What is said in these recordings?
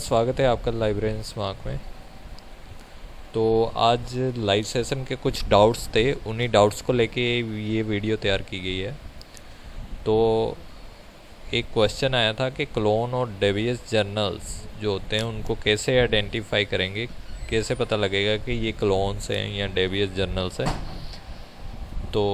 स्वागत है आपका लाइब्रेरियन स्मार्क में। तो आज लाइव सेशन के कुछ डाउट्स थे, उन्हीं डाउट्स को लेके ये वीडियो तैयार की गई है। तो एक क्वेश्चन आया था कि क्लोन और डेवियस जर्नल्स जो होते हैं उनको कैसे आइडेंटिफाई करेंगे, कैसे पता लगेगा कि ये क्लोन्स हैं या डेवियस जर्नल्स हैं। तो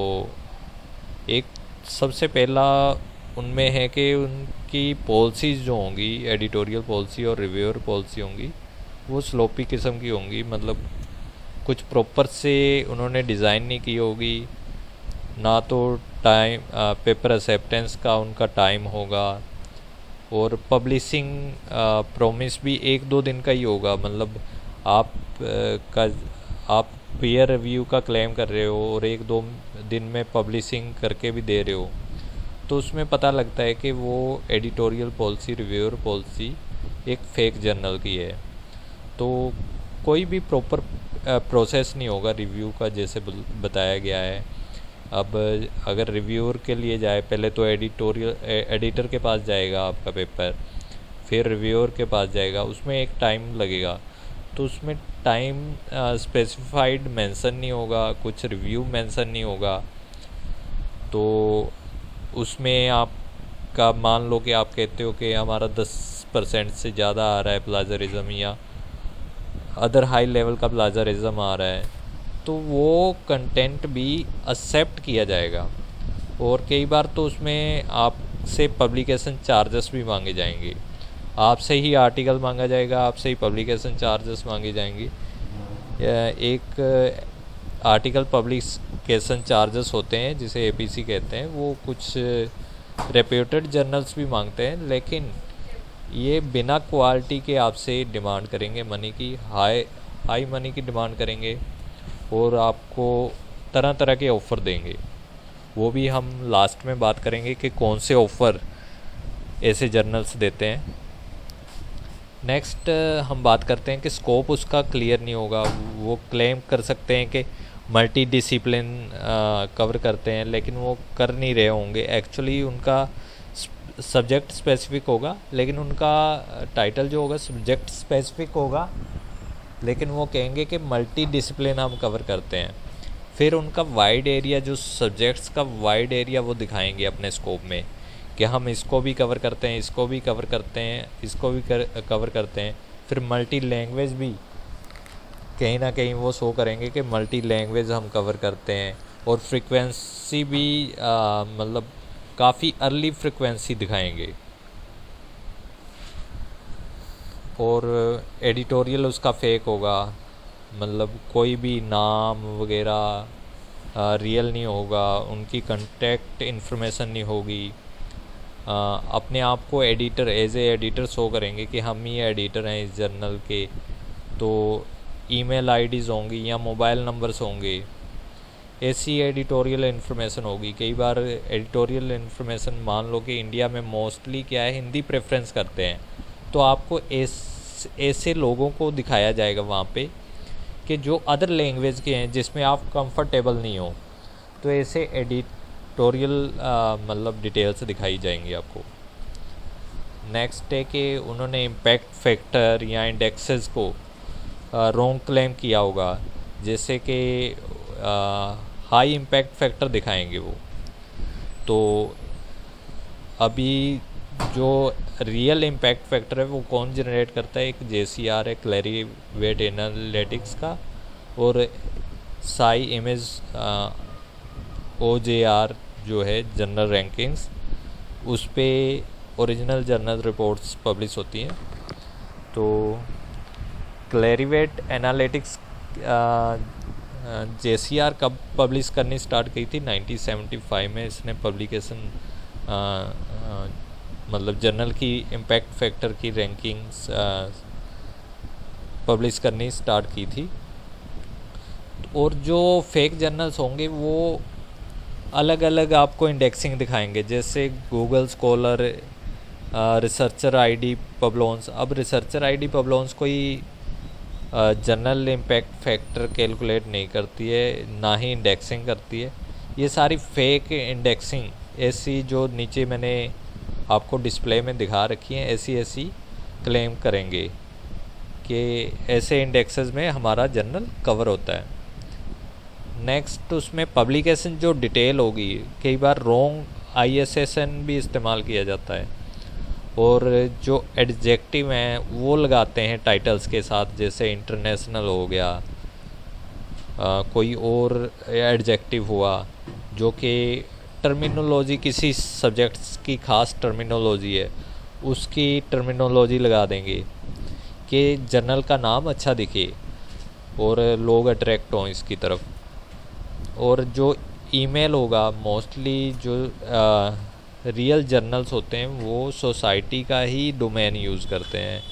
एक सबसे पहला उनमें है कि उनकी पॉलिसीज़ जो होंगी, एडिटोरियल पॉलिसी और रिव्यूअर पॉलिसी होंगी, वो स्लोपी किस्म की होंगी। मतलब कुछ प्रॉपर से उन्होंने डिज़ाइन नहीं की होगी, ना तो टाइम पेपर एक्सेप्टेंस का उनका टाइम होगा, और पब्लिशिंग प्रॉमिस भी 1-2 दिन का ही होगा। मतलब आप पीयर रिव्यू का क्लेम कर रहे हो और 1-2 दिन में पब्लिशिंग करके भी दे रहे हो, तो उसमें पता लगता है कि वो एडिटोरियल पॉलिसी, रिव्यूअर पॉलिसी एक फेक जर्नल की है। तो कोई भी प्रॉपर प्रोसेस नहीं होगा रिव्यू का, जैसे बताया गया है। अब अगर रिव्यूअर के लिए जाए, पहले तो एडिटर के पास जाएगा आपका पेपर, फिर रिव्यूअर के पास जाएगा, उसमें एक टाइम लगेगा। तो उसमें टाइम स्पेसिफाइड मेंशन नहीं होगा, कुछ रिव्यू मेंशन नहीं होगा। तो उसमें आपका मान लो कि आप कहते हो कि हमारा 10% से ज़्यादा आ रहा है प्लाजरिज्म, या अदर हाई लेवल का प्लाजरिज्म आ रहा है, तो वो कंटेंट भी एक्सेप्ट किया जाएगा। और कई बार तो उसमें आपसे पब्लिकेशन चार्जेस भी मांगे जाएंगे, आपसे ही आर्टिकल मांगा जाएगा, आपसे ही पब्लिकेशन चार्जेस मांगे जाएंगे। एक आर्टिकल पब्लिकेशन चार्जेस होते हैं जिसे एपीसी कहते हैं, वो कुछ रेप्यूटेड जर्नल्स भी मांगते हैं, लेकिन ये बिना क्वालिटी के आपसे डिमांड करेंगे, मनी की हाई मनी की डिमांड करेंगे, और आपको तरह तरह के ऑफ़र देंगे। वो भी हम लास्ट में बात करेंगे कि कौन से ऑफ़र ऐसे जर्नल्स देते हैं। नेक्स्ट हम बात करते हैं कि स्कोप उसका क्लियर नहीं होगा। वो क्लेम कर सकते हैं कि मल्टी डिसिप्लिन कवर करते हैं, लेकिन वो कर नहीं रहे होंगे। एक्चुअली उनका सब्जेक्ट स्पेसिफिक होगा, लेकिन उनका टाइटल जो होगा सब्जेक्ट स्पेसिफिक होगा, लेकिन वो कहेंगे कि मल्टी डिसिप्लिन हम कवर करते हैं। फिर उनका वाइड एरिया, जो सब्जेक्ट्स का वाइड एरिया, वो दिखाएंगे अपने स्कोप में कि हम इसको भी कवर करते हैं, इसको भी कवर करते हैं, इसको भी कवर करते हैं। फिर मल्टी लैंग्वेज भी कहीं ना कहीं वो शो करेंगे कि मल्टी लैंग्वेज हम कवर करते हैं। और फ्रीक्वेंसी भी मतलब काफ़ी अर्ली फ्रीक्वेंसी दिखाएंगे। और एडिटोरियल उसका फेक होगा, मतलब कोई भी नाम वगैरह रियल नहीं होगा, उनकी कॉन्टैक्ट इन्फॉर्मेशन नहीं होगी। अपने आप को editor, as a editor show करेंगे कि हम ही एडिटर हैं इस जर्नल के। तो ईमेल आईडीज़ होंगी या मोबाइल नंबर्स होंगे, ऐसी एडिटोरियल इन्फॉर्मेशन होगी। कई बार एडिटोरियल इन्फॉर्मेशन, मान लो कि इंडिया में मोस्टली क्या है, हिंदी प्रेफरेंस करते हैं, तो आपको ऐसे लोगों को दिखाया जाएगा वहाँ पे कि जो अदर लैंग्वेज के हैं, जिसमें आप कंफर्टेबल नहीं हो। तो ऐसे एडिटोरियल मतलब डिटेल्स दिखाई जाएंगी आपको। नेक्स्ट है कि उन्होंने इम्पैक्ट फैक्टर या इंडेक्सेस को रॉन्ग क्लेम किया होगा, जैसे कि हाई इम्पैक्ट फैक्टर दिखाएंगे वो। तो अभी जो रियल इम्पैक्ट फैक्टर है वो कौन जनरेट करता है? एक JCR है, क्लैरीवेट एनालिटिक्स का, और साई इमेज OJR जो है जर्नल रैंकिंग्स, उस पर ओरिजिनल जर्नल रिपोर्ट्स पब्लिश होती हैं। तो क्लैरीवेट एनालिटिक्स JCR कब पब्लिश करनी स्टार्ट की थी? 1975 में इसने पब्लिकेशन मतलब जर्नल की इम्पैक्ट फैक्टर की रैंकिंग्स पब्लिश करनी स्टार्ट की थी। और जो फेक जर्नल्स होंगे वो अलग अलग आपको इंडेक्सिंग दिखाएंगे, जैसे गूगल स्कॉलर, रिसर्चर आईडी पब्लोन्स। अब रिसर्चर आईडी पब्लोन्स कोई जर्नल इम्पैक्ट फैक्टर कैलकुलेट नहीं करती है, ना ही इंडेक्सिंग करती है। ये सारी फेक इंडेक्सिंग, ऐसी जो नीचे मैंने आपको डिस्प्ले में दिखा रखी हैं, ऐसी क्लेम करेंगे कि ऐसे इंडेक्सेस में हमारा जर्नल कवर होता है। नेक्स्ट उसमें पब्लिकेशन जो डिटेल होगी, कई बार रॉन्ग ISSN भी इस्तेमाल किया जाता है, और जो एडजेक्टिव हैं वो लगाते हैं टाइटल्स के साथ, जैसे इंटरनेशनल हो गया, कोई और एडजेक्टिव हुआ जो कि टर्मिनोलॉजी, किसी सब्जेक्ट्स की ख़ास टर्मिनोलॉजी है, उसकी टर्मिनोलॉजी लगा देंगे कि जर्नल का नाम अच्छा दिखे और लोग अट्रैक्ट हों इसकी तरफ। और जो ईमेल होगा, मोस्टली जो रियल जर्नल्स होते हैं वो सोसाइटी का ही डोमेन यूज़ करते हैं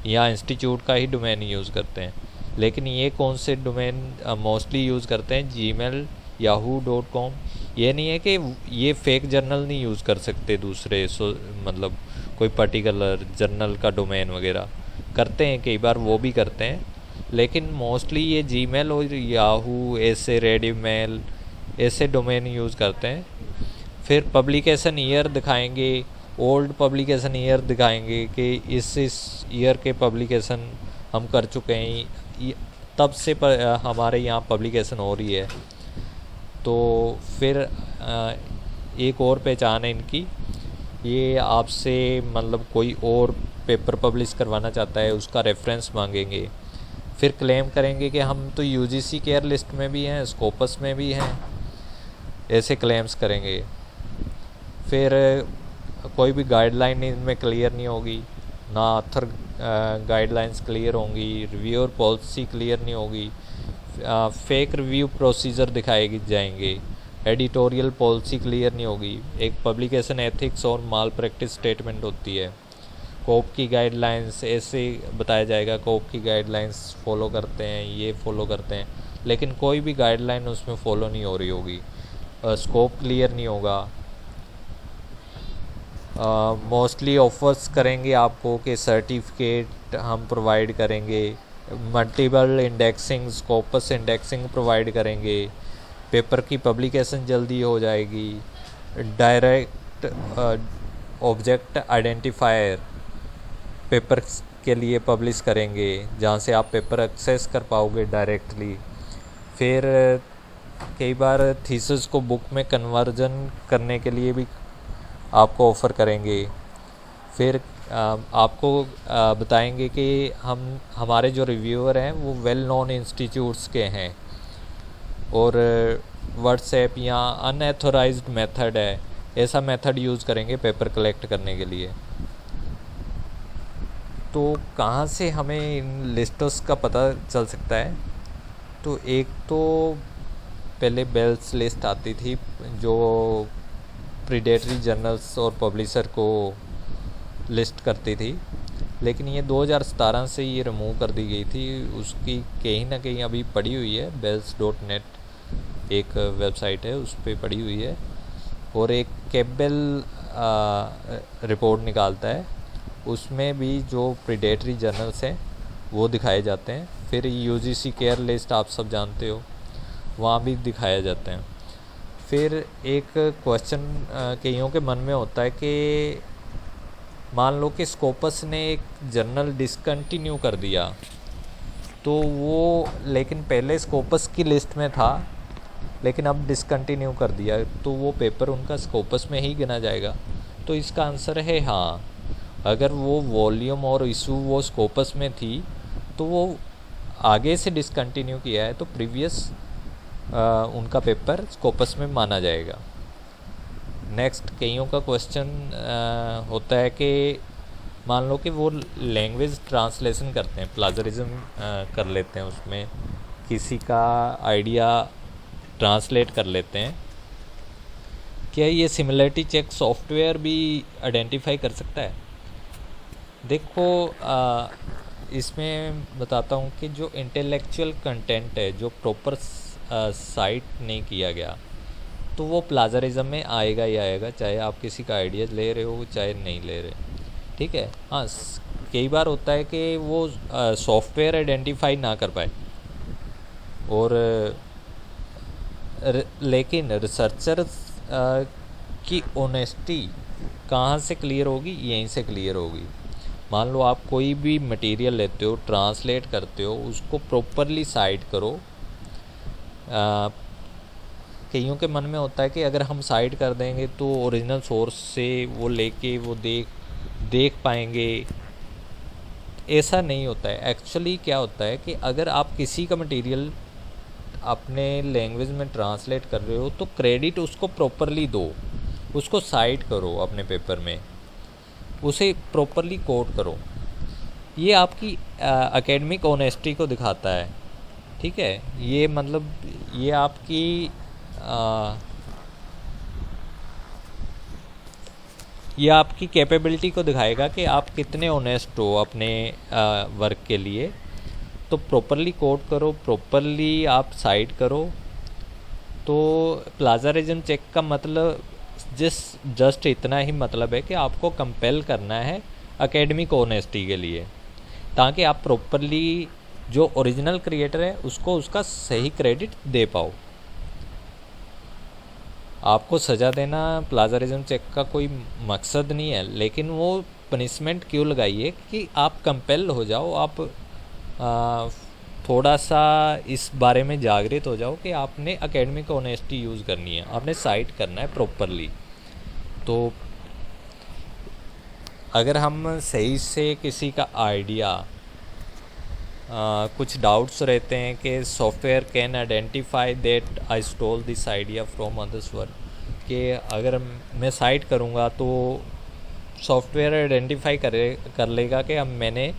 या इंस्टीट्यूट का ही डोमेन यूज़ करते हैं। लेकिन ये कौन से डोमेन मोस्टली यूज़ करते हैं? Gmail, yahoo.com। ये नहीं है कि ये फेक जर्नल नहीं यूज़ कर सकते दूसरे, मतलब कोई पर्टिकुलर जर्नल का डोमेन वगैरह करते हैं, कई बार वो भी करते हैं, लेकिन मोस्टली ये जीमेल और याहू, ऐसे रेडिमेल, ऐसे डोमेन यूज़ करते हैं। फिर पब्लिकेशन ईयर दिखाएंगे, ओल्ड पब्लिकेशन ईयर दिखाएंगे कि इस ईयर के पब्लिकेशन हम कर चुके हैं, तब से हमारे यहाँ पब्लिकेशन हो रही है। तो फिर एक और पहचान है इनकी, ये आपसे मतलब कोई और पेपर पब्लिश करवाना चाहता है, उसका रेफरेंस मांगेंगे। फिर क्लेम करेंगे कि हम तो UGC केयर लिस्ट में भी हैं, स्कोपस में भी हैं, ऐसे क्लेम्स करेंगे। फिर कोई भी गाइडलाइन इनमें क्लियर नहीं होगी, ना ऑथर गाइडलाइंस क्लियर होंगी, रिव्यूअर पॉलिसी क्लियर नहीं होगी, फेक रिव्यू प्रोसीजर दिखाए जाएंगे, एडिटोरियल पॉलिसी क्लियर नहीं होगी, एक पब्लिकेशन एथिक्स और माल प्रैक्टिस स्टेटमेंट होती है, कोप की गाइडलाइंस ऐसे बताया जाएगा, कोप की गाइडलाइंस फॉलो करते हैं, ये फॉलो करते हैं, लेकिन कोई भी गाइडलाइन उसमें फॉलो नहीं हो रही होगी, स्कोप क्लियर नहीं होगा। मोस्टली ऑफर्स करेंगे आपको कि सर्टिफिकेट हम प्रोवाइड करेंगे, multiple indexing, Scopus indexing provide करेंगे, पेपर की पब्लिकेशन जल्दी हो जाएगी, डायरेक्ट ऑब्जेक्ट आइडेंटिफायर पेपर के लिए पब्लिश करेंगे, जहाँ से आप पेपर एक्सेस कर पाओगे डायरेक्टली। फिर कई बार थीसिस को बुक में कन्वर्जन करने के लिए भी आपको ऑफ़र करेंगे। फिर आपको बताएंगे कि हमारे जो रिव्यूअर हैं वो वेल नोन इंस्टीट्यूट्स के हैं, और व्हाट्सएप या अनएथोराइज्ड मेथड है, ऐसा मेथड यूज़ करेंगे पेपर कलेक्ट करने के लिए। तो कहाँ से हमें इन लिस्ट्स का पता चल सकता है? तो एक तो पहले बेल्स लिस्ट आती थी जो प्रीडेटरी जर्नल्स और पब्लिशर को लिस्ट करती थी, लेकिन ये 2017 से ये रिमूव कर दी गई थी। उसकी कहीं ना कहीं अभी पड़ी हुई है, bells.net एक वेबसाइट है, उस पर पड़ी हुई है, और एक कैबेल रिपोर्ट निकालता है, उसमें भी जो प्रीडेटरी जर्नल्स हैं वो दिखाए जाते हैं। फिर UGC केयर लिस्ट आप सब जानते हो, वहाँ भी दिखाया जाते हैं। फिर एक क्वेश्चन कईयों के मन में होता है कि मान लो कि स्कोपस ने एक जर्नल डिसकंटिन्यू कर दिया, तो वो लेकिन पहले स्कोपस की लिस्ट में था, लेकिन अब डिसकंटिन्यू कर दिया, तो वो पेपर उनका स्कोपस में ही गिना जाएगा? तो इसका आंसर है हाँ। अगर वो वॉल्यूम और इशू वो स्कोपस में थी, तो वो आगे से डिसकंटिन्यू किया है, तो प्रीवियस उनका पेपर स्कोपस में माना जाएगा। नेक्स्ट कईयों का क्वेश्चन होता है कि मान लो कि वो लैंग्वेज ट्रांसलेशन करते हैं, प्लाजरिज्म कर लेते हैं, उसमें किसी का आइडिया ट्रांसलेट कर लेते हैं, क्या ये सिमिलरिटी चेक सॉफ्टवेयर भी आइडेंटिफाई कर सकता है? देखो इसमें बताता हूँ कि जो इंटेलेक्चुअल कंटेंट है, जो प्रॉपर साइट नहीं किया गया, तो वो प्लाजरिज्म में आएगा ही आएगा, चाहे आप किसी का आइडिया ले रहे हो चाहे नहीं ले रहे, ठीक है। हाँ, कई बार होता है कि वो सॉफ्टवेयर आइडेंटिफाई ना कर पाए, और लेकिन रिसर्चर की ऑनेस्टी कहाँ से क्लियर होगी? यहीं से क्लियर होगी। मान लो आप कोई भी मटेरियल लेते हो, ट्रांसलेट करते हो, उसको प्रॉपरली साइट करो। कईयों के मन में होता है कि अगर हम साइट कर देंगे तो ओरिजिनल सोर्स से वो लेके वो देख पाएंगे। ऐसा नहीं होता है। एक्चुअली क्या होता है कि अगर आप किसी का मटेरियल अपने लैंग्वेज में ट्रांसलेट कर रहे हो तो क्रेडिट उसको प्रॉपरली दो, उसको साइट करो अपने पेपर में, उसे प्रॉपरली कोड करो। ये आपकी एकेडमिक ऑनेस्टी को दिखाता है, ठीक है। ये मतलब ये आपकी ये आपकी कैपेबिलिटी को दिखाएगा कि आप कितने ऑनेस्ट हो अपने वर्क के लिए। तो प्रॉपरली कोड करो, प्रॉपरली आप साइट करो। तो प्लाजरिज्म चेक का मतलब जस्ट इतना ही मतलब है कि आपको कंपेल करना है एकेडमिक ऑनेस्टी के लिए, ताकि आप प्रॉपरली जो ओरिजिनल क्रिएटर है उसको उसका सही क्रेडिट दे पाओ। आपको सज़ा देना प्लाजरिज्म चेक का कोई मकसद नहीं है, लेकिन वो पनिशमेंट क्यों लगाई है कि आप कंपेल हो जाओ, आप थोड़ा सा इस बारे में जागृत हो जाओ कि आपने एकेडमिक ऑनेस्टी यूज़ करनी है, आपने साइट करना है प्रॉपरली। तो अगर हम सही से किसी का आइडिया, कुछ डाउट्स रहते हैं कि software can identify that I stole this idea from others work, कि अगर मैं साइट करूँगा तो सॉफ्टवेयर आइडेंटिफाई कर लेगा कि अब मैंने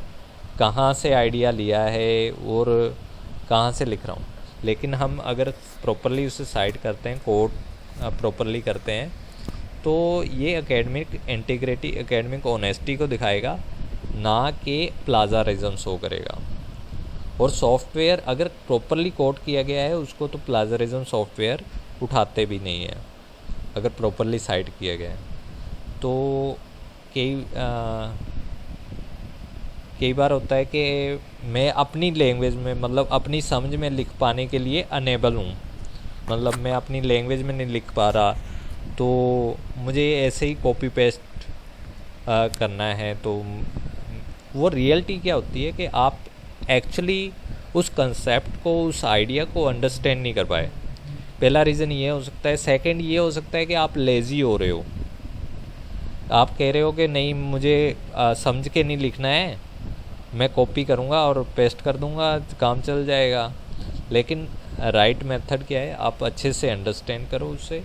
कहाँ से आइडिया लिया है और कहाँ से लिख रहा हूँ। लेकिन हम अगर प्रॉपरली उसे साइट करते हैं, कोड प्रॉपरली करते हैं, तो ये एकेडमिक इंटीग्रिटी, एकेडमिक ऑनेस्टी को दिखाएगा, ना कि प्लाजरिज्म शो करेगा। और सॉफ्टवेयर अगर प्रॉपरली कोड किया गया है उसको तो प्लाजरिज्म सॉफ्टवेयर उठाते भी नहीं है, अगर प्रॉपरली साइट किया गया है। तो कई बार होता है कि मैं अपनी लैंग्वेज में, मतलब अपनी समझ में लिख पाने के लिए अनेबल हूँ, मतलब मैं अपनी लैंग्वेज में नहीं लिख पा रहा, तो मुझे ऐसे ही कॉपी पेस्ट करना है। तो वो रियलिटी क्या होती है कि आप एक्चुअली उस कंसेप्ट को, उस आइडिया को अंडरस्टैंड नहीं कर पाए। पहला रीज़न ये हो सकता है। सेकंड ये हो सकता है कि आप लेज़ी हो रहे हो, आप कह रहे हो कि नहीं मुझे समझ के नहीं लिखना है, मैं कॉपी करूँगा और पेस्ट कर दूँगा, काम चल जाएगा। लेकिन राइट मेथड क्या है, आप अच्छे से अंडरस्टैंड करो उसे,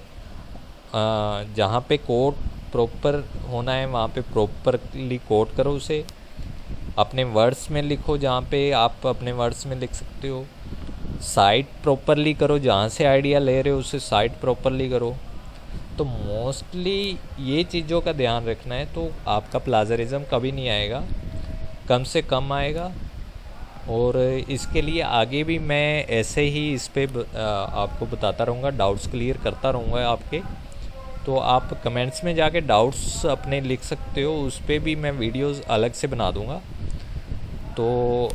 जहाँ पे कोड प्रॉपर होना है वहाँ पे प्रॉपरली कोड करो उसे, अपने वर्ड्स में लिखो जहाँ पे आप अपने वर्ड्स में लिख सकते हो, साइट प्रॉपरली करो, जहाँ से आइडिया ले रहे हो उसे साइट प्रॉपरली करो। तो मोस्टली ये चीज़ों का ध्यान रखना है, तो आपका प्लाजरिज्म कभी नहीं आएगा, कम से कम आएगा। और इसके लिए आगे भी मैं ऐसे ही इस पे आपको बताता रहूँगा, डाउट्स क्लियर करता रहूँगा आपके। तो आप कमेंट्स में जाके डाउट्स अपने लिख सकते हो, उस पे भी मैं वीडियोस अलग से बना दूँगा। तो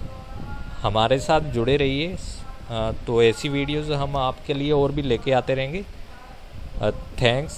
हमारे साथ जुड़े रहिए, तो ऐसी वीडियोस हम आपके लिए और भी लेके आते रहेंगे। थैंक्स।